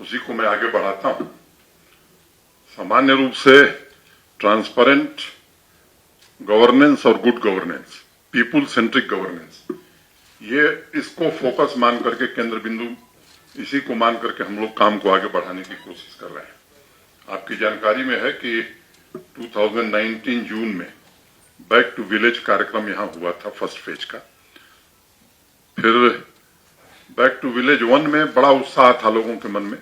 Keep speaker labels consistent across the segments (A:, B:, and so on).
A: उसी को मैं आगे बढ़ाता हूं। सामान्य रूप से ट्रांसपेरेंट गवर्नेंस और good governance, people centric governance, ये इसको फोकस मान करके, केंद्र बिंदु इसी को मान करके हम लोग काम को आगे बढ़ाने की कोशिश कर रहे हैं। आपकी जानकारी में है कि 2019 जून में बैक टू विलेज कार्यक्रम यहां हुआ था, फर्स्ट फेज का। फिर बैक टू विलेज 1 में बड़ा उत्साह था लोगों के मन में,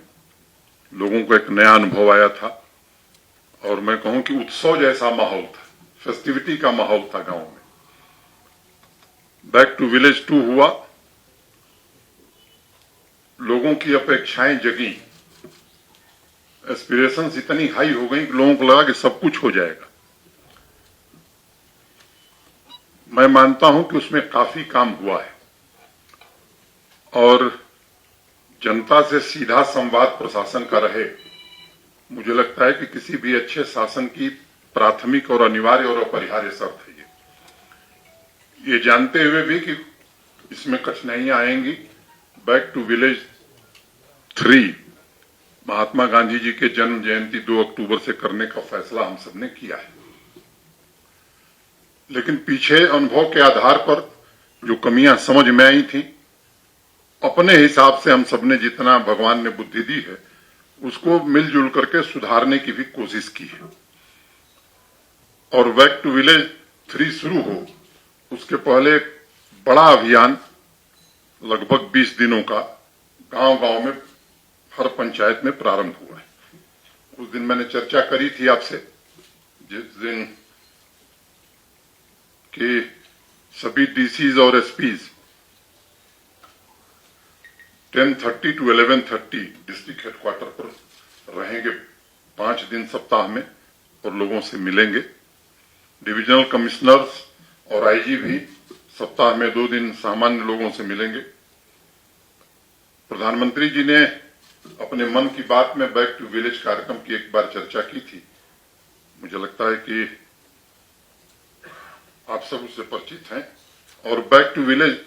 A: लोगों को एक नया अनुभव आया था और मैं कहूं कि उत्सव जैसा माहौल था, फेस्टिविटी का माहौल था गांव में। बैक टू विलेज 2 हुआ, लोगों की अपेक्षाएं जगी, एस्पिरेशंस इतनी हाई हो गई कि लोगों को लगा कि सब कुछ हो जाएगा। मैं मानता हूं कि उसमें काफी काम हुआ है और जनता से सीधा संवाद प्रशासन का रहे। मुझे लगता है कि किसी भी अच्छे शासन की प्राथमिक और अनिवार्य और अपरिहार्य शर्त है ये जानते हुए भी कि इसमें कठिनाइयां आएंगी। Back to village 3 Mahatma Gandhi ji के जन्म जयंती 2 अक्टूबर से करने का फैसला हम सबने किया है, लेकिन पीछे अनुभव के आधार पर जो कमियां समझ में आई थी, अपने हिसाब से हम सबने जितना भगवान ने बुद्धि दी है उसको मिलजुल करके सुधारने की भी कोशिश की है। और बैक टू विलेज 3 शुरू हो उसके पहले एक बड़ा अभियान लगभग 20 दिनों का गांव-गांव में हर पंचायत में प्रारंभ हुआ है। उस दिन मैंने चर्चा करी थी आपसे, जिस दिन कि सभी डीसीज और एसपीज 10:30 to 11:30 डिस्ट्रिक्ट हेडक्वार्टर पर रहेंगे 5 दिन सप्ताह में और लोगों से मिलेंगे। डिविजनल कमिश्नर्स और आईजी भी सप्ताह में 2 दिन सामान्य लोगों से मिलेंगे। प्रधानमंत्री जी ने अपने मन की बात में बैक टू विलेज कार्यक्रम की एक बार चर्चा की थी। मुझे लगता है कि आप सब उससे परिचित हैं और बैक टू विलेज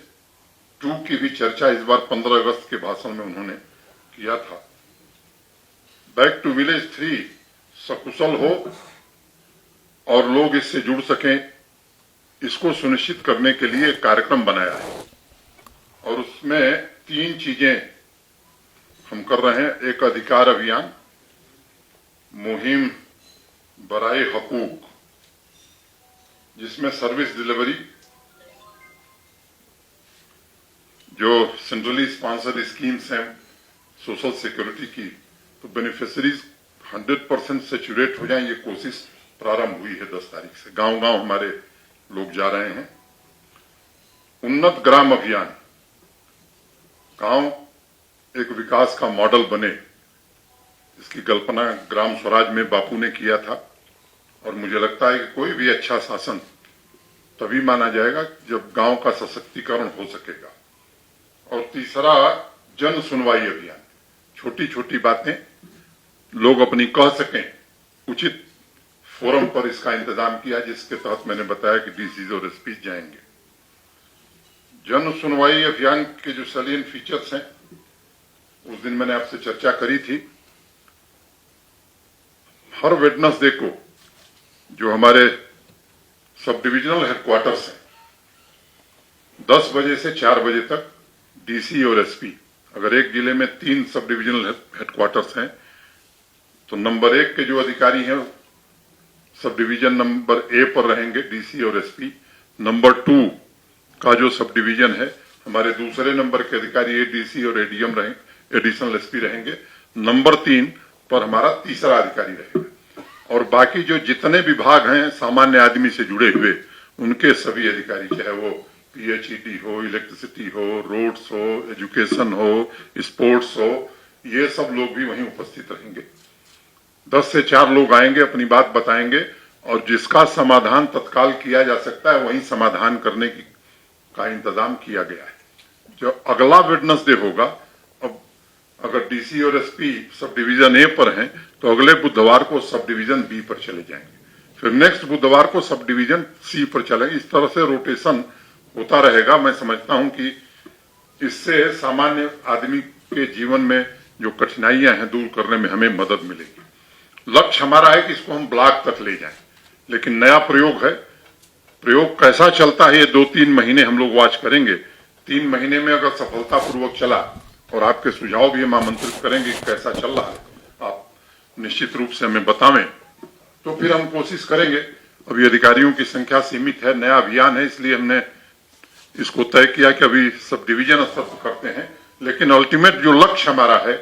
A: 2 की भी चर्चा इस बार 15 अगस्त के भाषण में उन्होंने किया था। बैक टू विलेज 3 सकुशल हो और लोग इससे जुड़ सकें, इसको सुनिश्चित करने के लिए एक कार्यक्रम बनाया है और उसमें 3 चीजें हम कर रहे हैं। एक अधिकार अभियान, मुहिम बराए हकूक, जिसमें सर्विस डिलीवरी, जो सेंट्रली स्पॉन्सर्ड स्कीम्स हैं सोशल सिक्योरिटी की, तो बेनिफिशरीज 100% सेचुरेट हो जाएं, ये कोशिश प्रारंभ हुई है 10 तारीख से। गांव-गांव हमारे लोग जा रहे हैं। उन्नत ग्राम अभियान, गांव एक विकास का मॉडल बने, इसकी कल्पना ग्राम स्वराज में बापू ने किया था और मुझे लगता है कि कोई भी अच्छा शासन तभी माना जाएगा जब गांव का सशक्तिकरण हो सकेगा। और तीसरा, जन सुनवाई अभियान, छोटी छोटी बातें लोग अपनी कह सकें, उचित फोरम पर इसका इंतजाम किया, जिसके तहत मैंने बताया कि डीसीज और एसपी जाएंगे। जन सुनवाई अभियान के जो सैलिएंट फीचर्स हैं उस दिन मैंने आपसे चर्चा करी थी। हर वेडनेसडे को जो हमारे सब डिविजनल हेडक्वार्टर्स हैं 10 बजे से 4 बजे तक डीसी और एसपी, अगर एक जिले में 3 सब डिविजनल हेडक्वार्टर्स हैं तो नंबर 1 के जो अधिकारी हैं सब डिवीजन नंबर ए पर रहेंगे, डीसी और एसपी। नंबर 2 का जो सब डिवीजन है, हमारे दूसरे नंबर के अधिकारी एडीसी और एडीएम रहेंगे, एडिशनल एसपी रहेंगे। नंबर 3 पर हमारा तीसरा अधिकारी रहेगा और बाकी जो जितने विभाग हैं सामान्य आदमी से जुड़े हुए, उनके सभी अधिकारी, चाहे वो पीएचईडी हो, इलेक्ट्रिसिटी हो, रोड्स हो, एजुकेशन हो, स्पोर्ट्स हो, ये सब लोग भी वहीं उपस्थित रहेंगे। 10 से 4 लोग आएंगे, अपनी बात बताएंगे और जिसका समाधान तत्काल किया जा सकता है वहीं समाधान करने का इंतजाम किया गया है। जो अगला वेडनेसडे होगा, अब अगर डीसी और एसपी सब डिवीजन ए पर हैं तो अगले बुधवार को सब डिवीजन बी पर चले जाएंगे, फिर नेक्स्ट बुधवार को सब डिवीजन सी पर चलेंगे। इस तरह से रोटेशन होता रहेगा। मैं समझता हूं कि इससे सामान्य आदमी के जीवन में जो कठिनाइयां हैं दूर करने में हमें मदद मिलेगी। लक्ष्य हमारा है कि इसको हम ब्लॉक तक ले जाएं, लेकिन नया प्रयोग है। प्रयोग कैसा चलता है ये 2-3 महीने हम लोग वॉच करेंगे। 3 महीने में अगर सफलतापूर्वक चला, और आपके सुझाव भी हम आमंत्रित करेंगे कि कैसा चल रहा है, आप निश्चित रूप से हमें बतावें, तो फिर हम कोशिश करेंगे। अभी अधिकारियों की संख्या सीमित है, नया अभियान है, इसलिए हमने इसको तय किया कि अभी सब डिवीजन स्तर पर करते हैं, लेकिन अल्टीमेट जो लक्ष्य हमारा है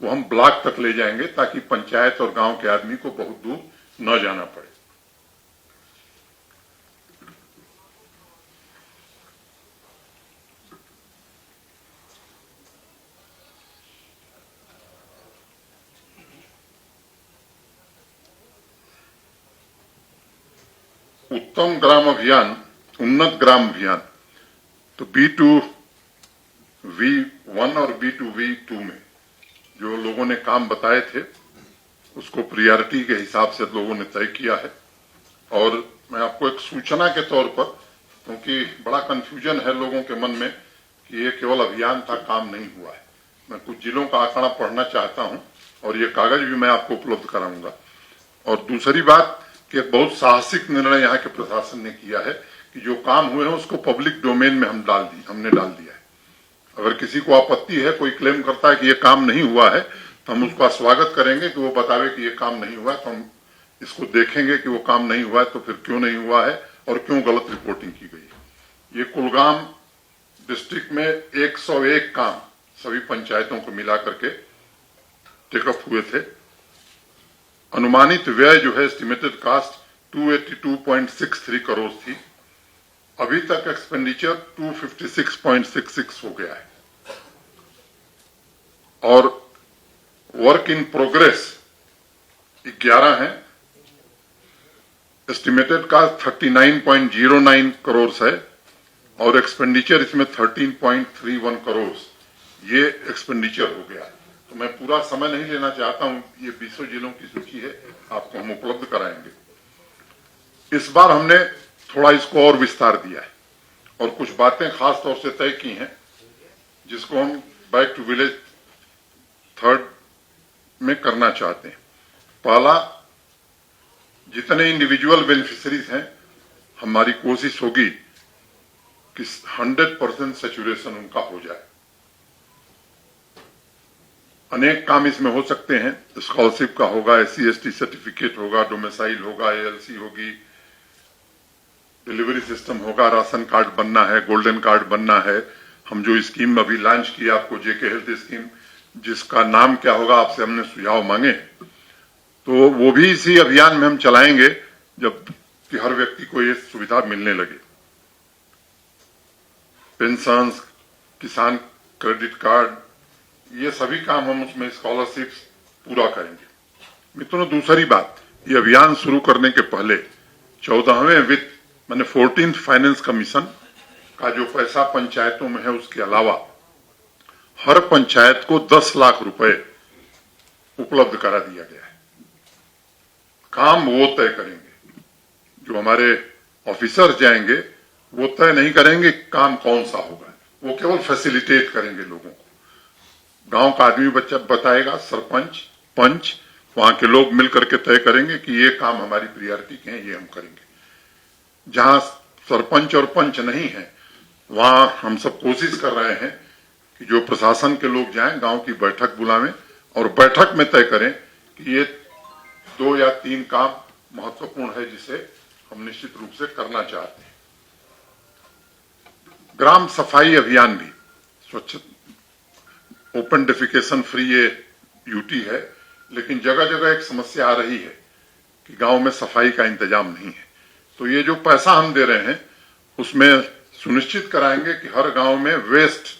A: वो हम ब्लॉक तक ले जाएंगे, ताकि पंचायत और गांव के आदमी को बहुत दूर न जाना पड़े। उत्तम ग्राम अभियान, उन्नत ग्राम अभियान, तो B2V1 और B2V2 में जो लोगों ने काम बताए थे उसको प्रियॉरिटी के हिसाब से लोगों ने तय किया है। और मैं आपको एक सूचना के तौर पर, क्योंकि बड़ा कंफ्यूजन है लोगों के मन में कि ये केवल अभियान था, काम नहीं हुआ है, मैं कुछ जिलों का आंकड़ा पढ़ना चाहता हूं और ये कागज भी मैं आपको उपलब्ध कराऊंगा। और दूसरी बात कि एक बहुत साहसिक निर्णय यहाँ के प्रशासन ने किया है कि जो काम हुए हैं उसको पब्लिक डोमेन में हमने डाल दिया है। अगर किसी को आपत्ति है, कोई क्लेम करता है कि ये काम नहीं हुआ है, तो हम उसका स्वागत करेंगे कि वो बतावे कि ये काम नहीं हुआ है, तो हम इसको देखेंगे कि वो काम नहीं हुआ है तो फिर क्यों नहीं हुआ है और क्यों गलत रिपोर्टिंग की गई है। ये कुलगाम डिस्ट्रिक्ट में 101 काम सभी पंचायतों को मिला करके टेकअप हुए थे। अनुमानित व्यय जो है एस्टिमेटेड कास्ट 282.63 करोड़ थी। अभी तक एक्सपेंडिचर 256.66 हो गया है और वर्क इन प्रोग्रेस 11 है। एस्टिमेटेड कास्ट 39.09 करोड़ है और एक्सपेंडिचर इसमें 13.31 करोड़ ये एक्सपेंडिचर हो गया। तो मैं पूरा समय नहीं लेना चाहता हूं, ये 20 जिलों की सूची है, आपको हम उपलब्ध कराएंगे। इस बार हमने थोड़ा इसको और विस्तार दिया है और कुछ बातें खास तौर से तय की हैं जिसको हम बैक टू विलेज 3rd में करना चाहते हैं। पहला, जितने इंडिविजुअल बेनिफिशियरीज हैं, हमारी कोशिश होगी कि 100% सैचुरेशन उनका हो जाए। अनेक काम इसमें हो सकते हैं, स्कॉलरशिप का होगा, SC/ST सर्टिफिकेट होगा, डोमिसाइल होगा, ALC होगी, डिलीवरी सिस्टम होगा, राशन कार्ड बनना है, गोल्डन कार्ड बनना है। हम जो स्कीम अभी लॉन्च किया आपको, JK हेल्थ स्कीम, जिसका नाम क्या होगा आपसे हमने सुझाव मांगे, तो वो भी इसी अभियान में हम चलाएंगे जब कि हर व्यक्ति को ये सुविधा मिलने लगे। पेंशन, किसान क्रेडिट कार्ड, ये सभी काम हम उसमें स्कॉलरशिप पूरा करेंगे। मित्रों, दूसरी बात, ये अभियान शुरू करने के पहले 14वें वित्त माने 14th फाइनेंस कमीशन का जो पैसा पंचायतों में है उसके अलावा हर पंचायत को 10 लाख रुपए उपलब्ध करा दिया गया है। काम वो तय करेंगे, जो हमारे ऑफिसर जाएंगे वो तय नहीं करेंगे काम कौन सा होगा, वो केवल फैसिलिटेट करेंगे लोगों को। गांव का आदमी बच्चा बताएगा, सरपंच, पंच, वहां के लोग मिलकर के तय करेंगे कि ये काम हमारी प्रियॉरिटी के हैं, ये हम करेंगे। जहां सरपंच और पंच नहीं है, वहां हम सब कोशिश कर रहे हैं कि जो प्रशासन के लोग जाएं, गांव की बैठक बुलावें और बैठक में तय करें कि ये 2 या 3 काम महत्वपूर्ण है जिसे हम निश्चित रूप से करना चाहते हैं। ग्राम सफाई अभियान भी, स्वच्छ ओपन डेफिकेशन फ्री ये यूटी है, लेकिन जगह जगह एक समस्या आ रही है कि गांव में सफाई का इंतजाम नहीं है। तो ये जो पैसा हम दे रहे हैं उसमें सुनिश्चित कराएंगे कि हर गांव में वेस्ट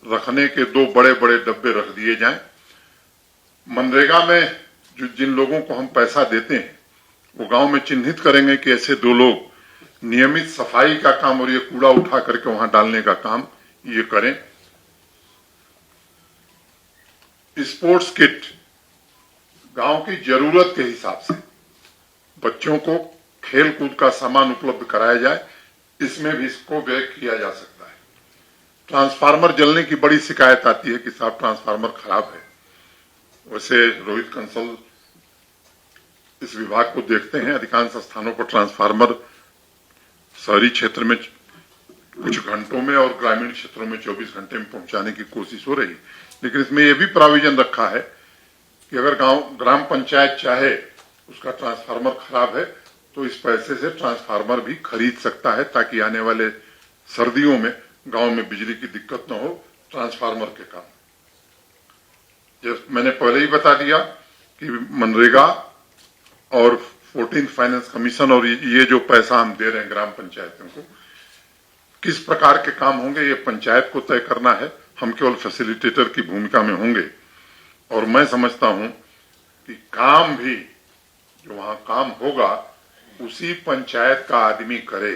A: रखने के 2 बड़े बड़े डब्बे रख दिए जाएं। मनरेगा में जो जिन लोगों को हम पैसा देते हैं वो गांव में चिन्हित करेंगे कि ऐसे 2 लोग नियमित सफाई का काम और ये कूड़ा उठा करके वहां डालने का काम ये करें। स्पोर्ट्स किट गांव की जरूरत के हिसाब से बच्चों को खेल कूद का सामान उपलब्ध कराया जाए, इसमें भी इसको व्यय किया जा सकता है। ट्रांसफार्मर जलने की बड़ी शिकायत आती है कि साहब ट्रांसफार्मर खराब है, वैसे रोहित कंसल इस विभाग को देखते हैं। अधिकांश स्थानों पर ट्रांसफार्मर शहरी क्षेत्र में कुछ घंटों में और ग्रामीण क्षेत्रों में 24 घंटे में पहुंचाने की कोशिश हो रही है। लेकिन इसमें यह भी प्राविजन रखा है कि अगर ग्राम पंचायत चाहे उसका ट्रांसफार्मर खराब है तो इस पैसे से ट्रांसफार्मर भी खरीद सकता है, ताकि आने वाले सर्दियों में गांव में बिजली की दिक्कत न हो ट्रांसफार्मर के कारण। मैंने पहले ही बता दिया कि मनरेगा और 14th फाइनेंस कमीशन और ये जो पैसा हम दे रहे हैं ग्राम पंचायतों को, किस प्रकार के काम होंगे ये पंचायत को तय करना है। हम केवल फैसिलिटेटर की भूमिका में होंगे। और मैं समझता हूं कि काम भी जो वहां काम होगा उसी पंचायत का आदमी करे,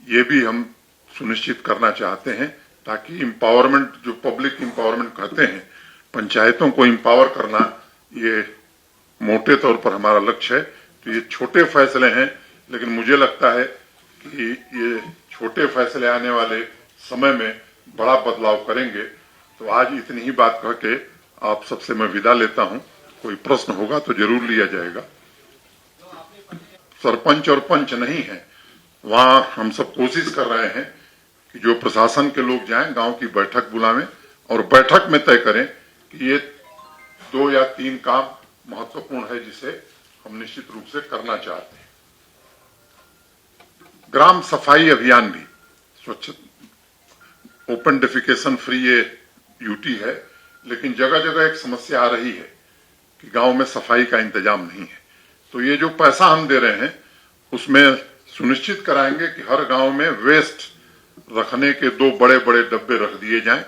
A: ये भी हम सुनिश्चित करना चाहते हैं, ताकि एम्पावरमेंट, जो पब्लिक एम्पावरमेंट कहते हैं, पंचायतों को एम्पावर करना, ये मोटे तौर पर हमारा लक्ष्य है। तो ये छोटे फैसले हैं, लेकिन मुझे लगता है कि ये छोटे फैसले आने वाले समय में बड़ा बदलाव करेंगे। तो आज इतनी ही बात कह के आप सबसे मैं विदा लेता हूं। कोई प्रश्न होगा तो जरूर लिया जाएगा। सरपंच और पंच नहीं है, वहां हम सब कोशिश कर रहे हैं कि जो प्रशासन के लोग जाएं, गांव की बैठक बुलावें और बैठक में तय करें कि ये 2 या 3 काम महत्वपूर्ण है जिसे हम निश्चित रूप से करना चाहते हैं। ग्राम सफाई अभियान भी, स्वच्छ ओपन डेफिकेशन फ्री ये यूटी है, लेकिन जगह जगह एक समस्या आ रही है कि गांव में सफाई का इंतजाम नहीं है। तो ये जो पैसा हम दे रहे हैं उसमें सुनिश्चित कराएंगे कि हर गांव में वेस्ट रखने के 2 बड़े बड़े डब्बे रख दिए जाएं।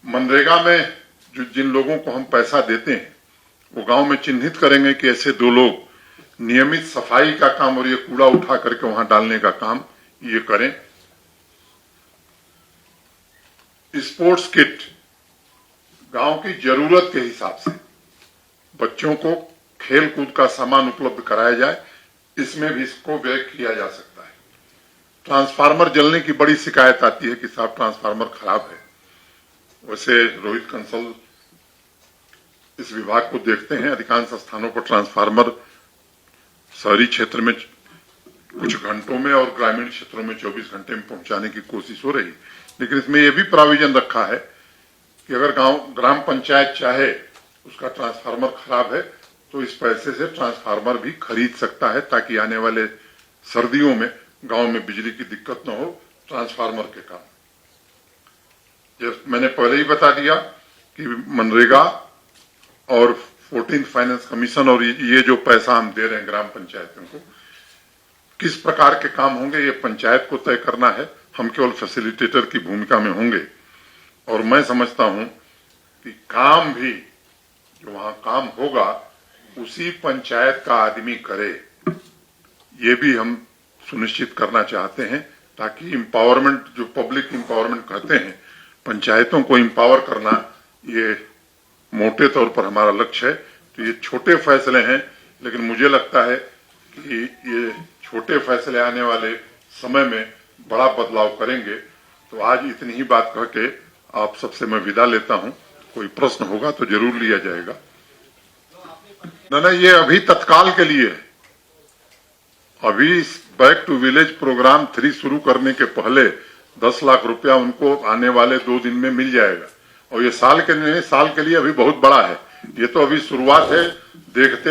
A: मनरेगा में जो जिन लोगों को हम पैसा देते हैं वो गांव में चिन्हित करेंगे कि ऐसे 2 लोग नियमित सफाई का काम और ये कूड़ा उठा करके वहां डालने का काम ये करें। स्पोर्ट्स किट गांव की जरूरत के हिसाब से बच्चों को खेल कूद का सामान उपलब्ध कराया जाए, इसमें भी इसको व्यय किया जा सकता है। ट्रांसफार्मर जलने की बड़ी शिकायत आती है कि साहब ट्रांसफार्मर खराब है। वैसे रोहित कंसल इस विभाग को देखते हैं। अधिकांश स्थानों पर ट्रांसफार्मर शहरी क्षेत्र में कुछ घंटों में और ग्रामीण क्षेत्रों में 24 घंटे में पहुंचाने की कोशिश हो रही है। लेकिन इसमें यह भी प्राविजन रखा है कि अगर ग्राम पंचायत चाहे उसका ट्रांसफार्मर खराब है तो इस पैसे से ट्रांसफार्मर भी खरीद सकता है, ताकि आने वाले सर्दियों में गांव में बिजली की दिक्कत न हो ट्रांसफार्मर के कारण। मैंने पहले ही बता दिया कि मनरेगा और 14th फाइनेंस कमीशन और ये जो पैसा हम दे रहे हैं ग्राम पंचायतों को, किस प्रकार के काम होंगे ये पंचायत को तय करना है। हम केवल फैसिलिटेटर की भूमिका में होंगे। और मैं समझता हूं कि काम भी जो वहां काम होगा उसी पंचायत का आदमी करे, ये भी हम सुनिश्चित करना चाहते हैं, ताकि एम्पावरमेंट, जो पब्लिक एम्पावरमेंट कहते हैं, पंचायतों को एम्पावर करना, ये मोटे तौर पर हमारा लक्ष्य है। तो ये छोटे फैसले हैं, लेकिन मुझे लगता है कि ये छोटे फैसले आने वाले समय में बड़ा बदलाव करेंगे। तो आज इतनी ही बात कह के आप सबसे मैं विदा लेता हूं। कोई प्रश्न होगा तो जरूर लिया जाएगा। नहीं, ये अभी तत्काल के लिए है। अभी बैक टू विलेज प्रोग्राम 3 शुरू करने के पहले 10 लाख रुपया उनको आने वाले 2 दिन में मिल जाएगा। और ये साल के लिए अभी बहुत बड़ा है। ये तो अभी शुरुआत है, देखते